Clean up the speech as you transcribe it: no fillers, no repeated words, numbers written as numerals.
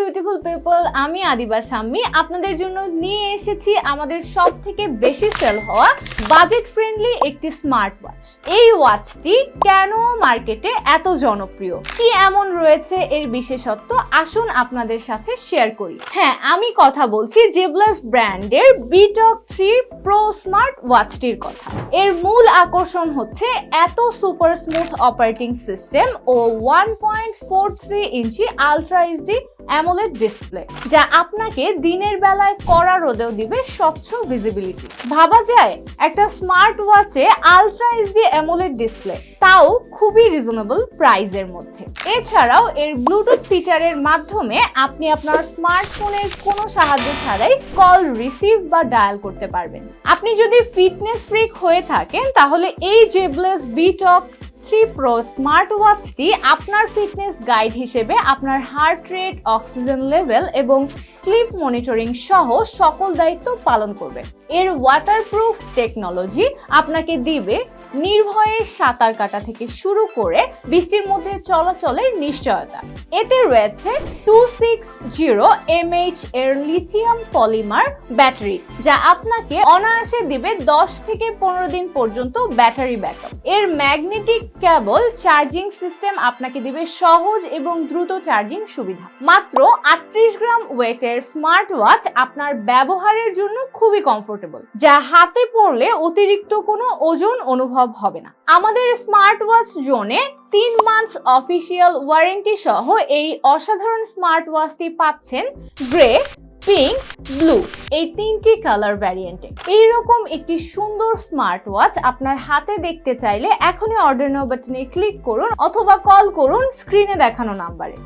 Beautiful people, আমি আদিবা শাম্মী আপনাদের জন্য নিয়ে এসেছি আমাদের সবথেকে বেশি সেল হওয়া বাজেট ফ্রেন্ডলি একটি স্মার্ট ওয়াচ। এই ওয়াচটি কেন মার্কেটে এত জনপ্রিয়, কি এমন রয়েছে এর বিশেষত্ব, আসুন আপনাদের সাথে শেয়ার করি। হ্যাঁ, আমি কথা বলছি জেবলাস ব্র্যান্ডের বিটক 3 প্রো স্মার্ট ওয়াচটির কথা। এর মূল আকর্ষণ হচ্ছে এত সুপার স্মুথ অপারেটিং সিস্টেম ও 1.43 ইঞ্চি আলট্রা এইচডি অ্যামোলেড ডিসপ্লে, যা আপনাকে দিনের বেলায় কড়া রোদেও দিবে স্বচ্ছ ভিজিবিলিটি। ভাবা যায় একটা স্মার্ট ওয়াচে আলট্রা এইচডি অ্যামোলেড ডিসপ্লে, তাও খুবই রিজনেবল প্রাইসের মধ্যে। এছাড়াও এর ব্লুটুথ ফিচারের মাধ্যমে আপনি আপনার স্মার্টফোনের কোনো সাহায্য ছাড়াই কল রিসিভ বা ডায়াল করতে পারবেন। আপনি যদি ফিটনেস ফ্রিক হয়ে থাকেন তাহলে এই জেবলাস বিটক 3 প্রো স্মার্ট ওয়াচটি আপনার ফিটনেস গাইড হিসেবে আপনার হার্ট রেট, অক্সিজেন লেভেল এবং স্লিপ মনিটরিং সহ সকল দায়িত্ব পালন করবে। এর ওয়াটারপ্রুফ টেকনোলজি আপনাকে দিবে নির্ভয়ে সাঁতার কাটা থেকে শুরু করে বৃষ্টির মধ্যে চলাচলের নিশ্চয়তা। এতে রয়েছে 260 mAh এর লিথিয়াম পলিমার ব্যাটারি, যা আপনাকে অনায়াসে দিবে 10 থেকে 15 দিন পর্যন্ত ব্যাটারি ব্যাকআপ। এর ম্যাগনেটিক কেবল চার্জিং সিস্টেম আপনাকে দিবে সহজ এবং দ্রুত চার্জিং সুবিধা। মাত্র 38 গ্রাম ওয়েটের স্মার্ট ওয়াচ আপনার ব্যবহারের জন্য খুবই কমফোর্টেবল, যা হাতে পরলে অতিরিক্ত কোনো ওজন অনুভব হবে না। আমাদের স্মার্ট ওয়াচ জোনে 3 মান্থস অফিসিয়াল ওয়ারেন্টি সহ এই অসাধারণ স্মার্ট ওয়াচটি পাচ্ছেন গ্রে, পিঙ্ক, ব্লু এই 3টি কালার ভ্যারিয়েন্টে। এইরকম একটি সুন্দর স্মার্ট ওয়াচ আপনার হাতে দেখতে চাইলে এখনই অর্ডার নাও বাটনে ক্লিক করুন অথবা কল করুন স্ক্রিনে দেখানো নাম্বারে।